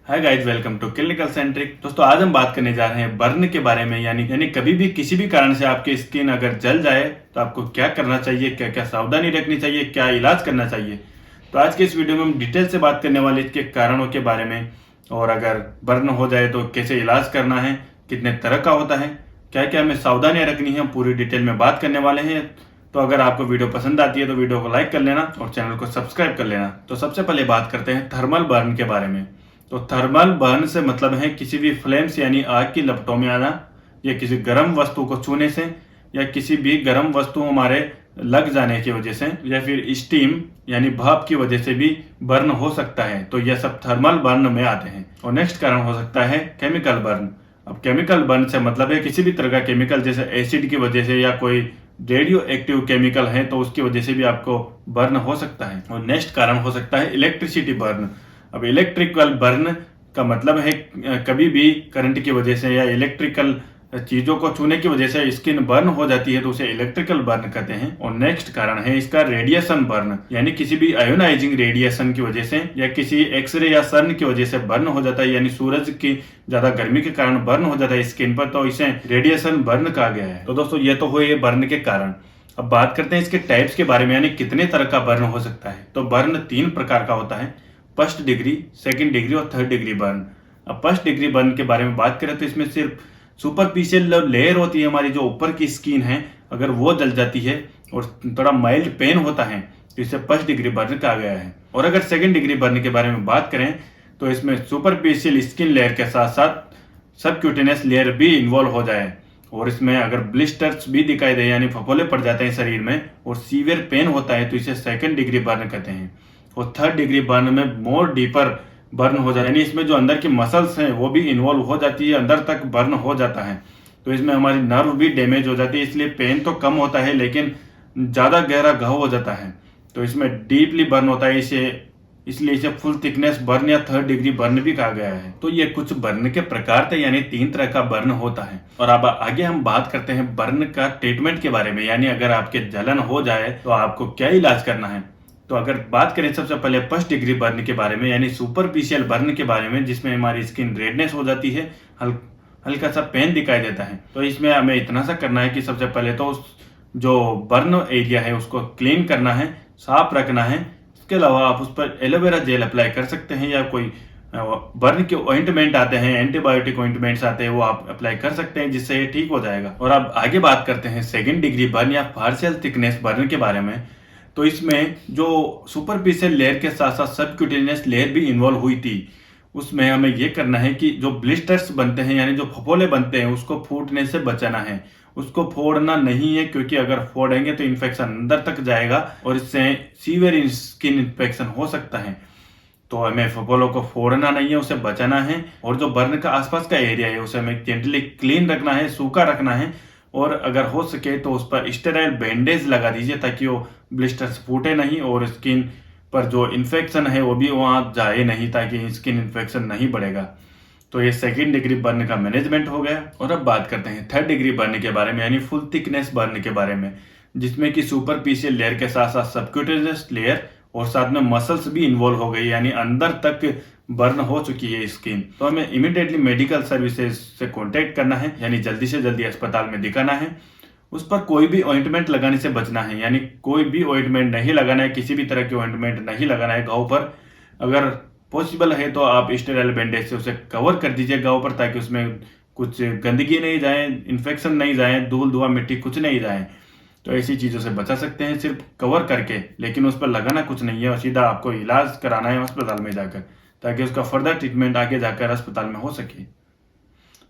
Hi guys, welcome to clinical centric. दोस्तों, आज हम बात करने जा रहे हैं बर्न के बारे में। यानी कभी भी किसी भी कारण से आपकी स्किन अगर जल जाए तो आपको क्या करना चाहिए, क्या क्या सावधानी रखनी चाहिए, क्या इलाज करना चाहिए। तो आज के इस वीडियो में हम डिटेल से बात करने वाले इसके कारणों के बारे में, और अगर बर्न हो जाए तो कैसे इलाज करना है, कितने तरह का होता है, क्या क्या हमें सावधानियां रखनी है, हम पूरी डिटेल में बात करने वाले हैं। तो अगर आपको वीडियो पसंद आती है तो वीडियो को लाइक कर लेना और चैनल को सब्सक्राइब कर लेना। तो सबसे पहले बात करते हैं थर्मल बर्न के बारे में। तो थर्मल बर्न से मतलब है किसी भी फ्लेम्स यानी आग की लपटों में आना, या किसी गर्म वस्तु को छूने से, या किसी भी गर्म वस्तु हमारे लग जाने की वजह से, या फिर स्टीम यानी भाप की वजह से भी बर्न हो सकता है। तो यह सब थर्मल बर्न में आते हैं। और नेक्स्ट कारण हो सकता है केमिकल बर्न। अब केमिकल बर्न से मतलब है किसी भी तरह का केमिकल, जैसे एसिड की वजह से या कोई रेडियो एक्टिव केमिकल है तो उसकी वजह से भी आपको बर्न हो सकता है। और नेक्स्ट कारण हो सकता है इलेक्ट्रिसिटी बर्न। अब इलेक्ट्रिकल बर्न का मतलब है कभी भी करंट की वजह से या इलेक्ट्रिकल चीजों को छूने की वजह से स्किन बर्न हो जाती है तो उसे इलेक्ट्रिकल बर्न कहते हैं। और नेक्स्ट कारण है इसका रेडिएशन बर्न, यानी किसी भी आयोनाइजिंग रेडिएशन की वजह से या किसी एक्सरे या सन की वजह से बर्न हो जाता है, यानी सूरज की ज्यादा गर्मी के कारण बर्न हो जाता है स्किन पर, तो इसे रेडिएशन बर्न कहा गया है। तो दोस्तों, ये तो हुए बर्न के कारण। अब बात करते हैं इसके टाइप्स के बारे में, यानी कितने तरह का बर्न हो सकता है। तो बर्न 3 प्रकार का होता है: फर्स्ट डिग्री, सेकंड डिग्री और थर्ड डिग्री बर्न। अब फर्स्ट डिग्री बर्न के बारे में बात करें तो इसमें सिर्फ सुपरफिशियल लेयर होती है, हमारी जो ऊपर की स्किन है, अगर वो जल जाती है और थोड़ा माइल्ड पेन होता है तो इसे फर्स्ट डिग्री बर्न कहा गया है। और अगर सेकंड डिग्री बर्न के बारे में बात करें तो इसमें सुपरफिशियल स्किन लेयर के साथ साथ सबक्यूटेनियस लेयर भी इन्वॉल्व हो जाए, और इसमें अगर ब्लिस्टर्स भी दिखाई दे यानी फफोले पड़ जाते हैं शरीर में और सीवियर पेन होता है तो इसे सेकंड डिग्री बर्न कहते हैं। और थर्ड डिग्री बर्न में मोर डीपर बर्न हो जाता है, यानी इसमें जो अंदर की मसल्स हैं वो भी इन्वॉल्व हो जाती है, अंदर तक बर्न हो जाता है। तो इसमें हमारी नर्व भी डैमेज हो जाती है, इसलिए पेन तो कम होता है लेकिन ज़्यादा गहरा घाव हो जाता है। तो इसमें डीपली बर्न होता है, इसलिए इसे फुल थिकनेस बर्न या थर्ड डिग्री बर्न भी कहा गया है। तो ये कुछ बर्न के प्रकार थे, यानी 3 तरह का बर्न होता है। और अब आगे हम बात करते हैं बर्न का ट्रीटमेंट के बारे में, यानी अगर आपके जलन हो जाए तो आपको क्या इलाज करना है। तो अगर बात करें सबसे पहले फर्स्ट डिग्री बर्न के बारे में, यानी सुपरफिशियल बर्न के बारे में, जिसमें हमारी स्किन रेडनेस हो जाती है, हल्का सा पेन दिखाई देता है। तो इसमें हमें इतना सा करना है कि सबसे पहले तो उस जो बर्न एरिया है उसको क्लीन करना है, साफ रखना है। इसके अलावा आप उस पर एलोवेरा जेल अप्लाई कर सकते हैं, या कोई बर्न के ऑइंटमेंट आते हैं, एंटीबायोटिक ऑइंटमेंट्स आते हैं, वो आप अप्लाई कर सकते हैं, जिससे ये ठीक हो जाएगा। और अब आगे बात करते हैं सेकेंड डिग्री बर्न या पार्शियल थिकनेस बर्न के बारे में। तो इसमें जो सुपरफिशियल लेयर के साथ साथ सबक्यूटेनियस लेयर भी इन्वॉल्व हुई थी, उसमें हमें यह करना है कि जो ब्लिस्टर्स बनते हैं यानी जो फफोले बनते हैं उसको फूटने से बचाना है। उसको फोड़ना नहीं है, क्योंकि अगर फोड़ेंगे तो इन्फेक्शन अंदर तक जाएगा और इससे सीवियर स्किन इन्फेक्शन हो सकता है। तो हमें फफोलों को फोड़ना नहीं है, उसे बचाना है। और जो बर्न का आसपास का एरिया है उसे हमें जेंटली क्लीन रखना है, सूखा रखना है। और अगर हो सके तो उस पर स्टेराइल बैंडेज लगा दीजिए ताकि वो ब्लिस्टर्स फूटे नहीं और स्किन पर जो इन्फेक्शन है वो भी वहाँ जाए नहीं, ताकि स्किन इन्फेक्शन नहीं बढ़ेगा। तो ये सेकेंड डिग्री बर्न का मैनेजमेंट हो गया। और अब बात करते हैं थर्ड डिग्री बर्न के बारे में, यानी फुल थिकनेस बर्न के बारे में, जिसमें कि सुपरफिशियल लेयर के साथ साथ सबक्यूटेनियस लेयर और साथ में मसल्स भी इन्वॉल्व हो गई, यानी अंदर तक बर्न हो चुकी है स्किन। तो हमें इमीडिएटली मेडिकल सर्विसेज से कांटेक्ट करना है, यानी जल्दी से जल्दी अस्पताल में दिखाना है। उस पर कोई भी ऑइंटमेंट लगाने से बचना है, यानी कोई भी ऑइंटमेंट नहीं लगाना है, किसी भी तरह की ऑइंटमेंट नहीं लगाना है घाव पर। अगर पॉसिबल है तो आप स्टेराइल बैंडेज से उसे कवर कर दीजिए घाव पर, ताकि उसमें कुछ गंदगी नहीं जाए, इन्फेक्शन नहीं जाए, धूल धुआं मिट्टी कुछ नहीं जाए। तो ऐसी चीज़ों से बचा सकते हैं सिर्फ कवर करके, लेकिन उस पर लगाना कुछ नहीं है। और सीधा आपको इलाज कराना है अस्पताल में जाकर, ताकि उसका फर्दर ट्रीटमेंट आगे जाकर अस्पताल में हो सके।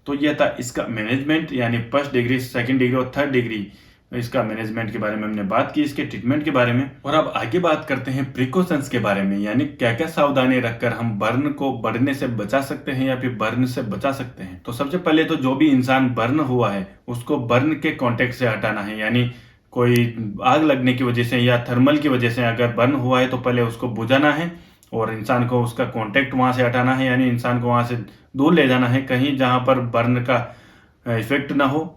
तो यह था इसका मैनेजमेंट, यानी फर्स्ट डिग्री, सेकंड डिग्री और थर्ड डिग्री, इसका मैनेजमेंट के बारे में हमने बात की, इसके ट्रीटमेंट के बारे में। और अब आगे बात करते हैं प्रिकॉशंस के बारे में, यानी क्या क्या सावधानी रखकर हम बर्न को बढ़ने से बचा सकते हैं या फिर बर्न से बचा सकते हैं। तो सबसे पहले तो जो भी इंसान बर्न हुआ है उसको बर्न के कॉन्टेक्ट से हटाना है, यानी कोई आग लगने की वजह से या थर्मल की वजह से अगर बर्न हुआ है तो पहले उसको बुझाना है और इंसान को उसका कांटेक्ट वहां से हटाना है, यानी इंसान को वहां से दूर ले जाना है कहीं जहां पर बर्न का इफेक्ट ना हो।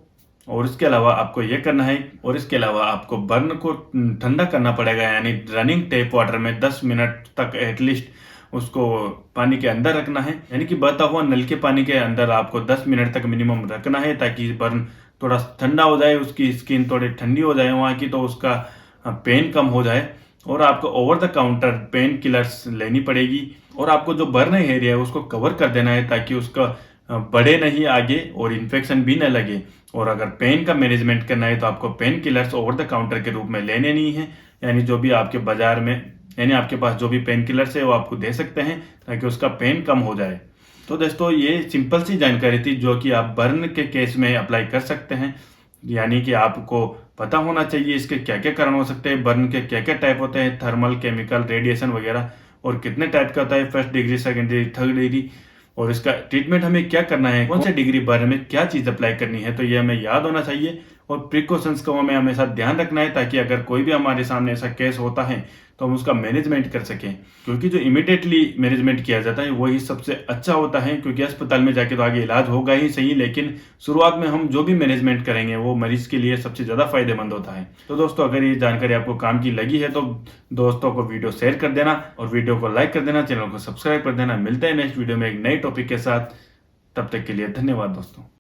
और इसके अलावा आपको ये करना है, और इसके अलावा आपको बर्न को ठंडा करना पड़ेगा, यानी रनिंग टेप वाटर में 10 मिनट तक एटलीस्ट उसको पानी के अंदर रखना है, यानी कि बहता हुआ नल के पानी के अंदर आपको 10 मिनट तक मिनिमम रखना है, ताकि बर्न थोड़ा ठंडा हो जाए, उसकी स्किन थोड़ी ठंडी हो जाए वहाँ की, तो उसका पेन कम हो जाए। और आपको over the counter pain killers लेनी पड़ेगी, और आपको जो बर्न एरिया है उसको कवर कर देना है, ताकि उसका बढ़े नहीं आगे और इन्फेक्शन भी न लगे। और अगर पेन का मैनेजमेंट करना है तो आपको pain killers over the counter के रूप में लेने नहीं है, यानी जो भी आपके बाजार में, यानी आपके पास जो भी पेन किलर्स है वो आपको दे सकते हैं, ताकि उसका पेन कम हो जाए। तो दोस्तों ये सिंपल सी जानकारी थी जो कि आप बर्न के केस में अप्लाई कर सकते हैं, यानी कि आपको पता होना चाहिए इसके क्या क्या कारण हो सकते हैं, बर्न के क्या क्या टाइप होते हैं, थर्मल, केमिकल, रेडिएशन वगैरह, और कितने टाइप का होता है, first degree, second degree, third degree, और इसका ट्रीटमेंट हमें क्या करना है, कौन से डिग्री बर्न में क्या चीज़ अप्लाई करनी है, तो ये हमें याद होना चाहिए। और प्रिकॉशंस को हमें हमेशा ध्यान रखना है, ताकि अगर कोई भी हमारे सामने ऐसा केस होता है तो हम उसका मैनेजमेंट कर सकें, क्योंकि जो इमीडिएटली मैनेजमेंट किया जाता है वही सबसे अच्छा होता है, क्योंकि अस्पताल में जाके तो आगे इलाज होगा ही सही, लेकिन शुरुआत में हम जो भी मैनेजमेंट करेंगे वो मरीज के लिए सबसे ज़्यादा फायदेमंद होता है। तो दोस्तों अगर ये जानकारी आपको काम की लगी है तो दोस्तों को वीडियो शेयर कर देना, और वीडियो को लाइक कर देना, चैनल को सब्सक्राइब कर देना। मिलते हैं नेक्स्ट वीडियो में एक नए टॉपिक के साथ, तब तक के लिए धन्यवाद दोस्तों।